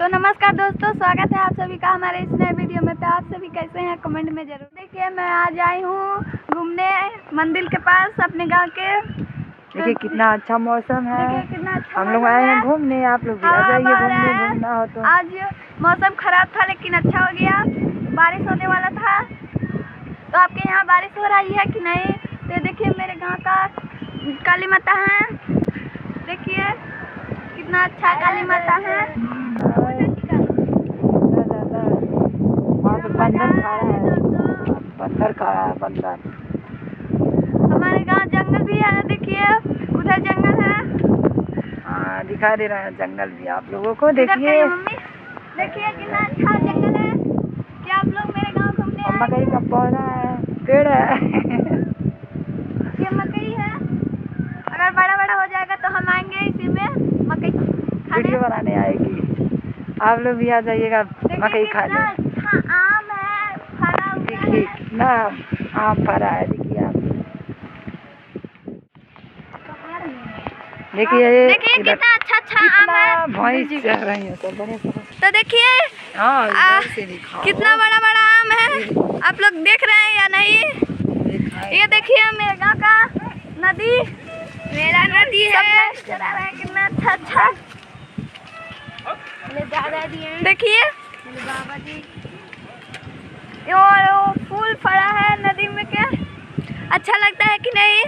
तो नमस्कार दोस्तों, स्वागत है आप सभी का हमारे इस नए वीडियो में। तो आप सभी कैसे हैं कमेंट में जरूर। देखिए मैं आज आई हूँ घूमने मंदिर के पास अपने गांव के। देखिए कितना अच्छा मौसम है। देखिए कितना अच्छा हम लोग आए हैं घूमने, आप लोग भी आ जाइए घूमने। घूमना हो तो आज मौसम खराब था लेकिन अच्छा हो गया, बारिश होने वाला था। तो आपके यहाँ बारिश हो रही है कि नहीं? तो देखिए मेरे गाँव का काली माता है, देखिए कितना अच्छा काली माता है। बंदर खड़ा है, बंदर खड़ा है, बंदर। हमारे गांव जंगल भी है, देखिए उधर जंगल है। हाँ दिखा दे रहा है जंगल भी आप लोगों को। देखिए मम्मी, देखिए कितना अच्छा जंगल है। क्या आप लोग मेरे गांव घूमने आए? मकई का पौधा है, पेड़ है। ये मकई है, अगर बड़ा बड़ा हो जाएगा तो हम आएंगे इसी में मकई खाने। वीडियो बनाने आएगी, आप लोग भी आ जाइएगा मकई खाने। अच्छा आम है, फरा हुआ देखिए है। कितना आम फरा है, देखिए आप। देखिए कितना अच्छा आम है। भैंस चल रही है तो बड़े तो देखिए कितना बड़ा बड़ा आम है, आप लोग देख रहे हैं या नहीं? ये देखिए मेरे गाँव का नदी, मेरा नदी है। चला रहा है कितना अच्छा। देखिए और वो फूल फड़ा है नदी में, क्या अच्छा लगता है कि नहीं?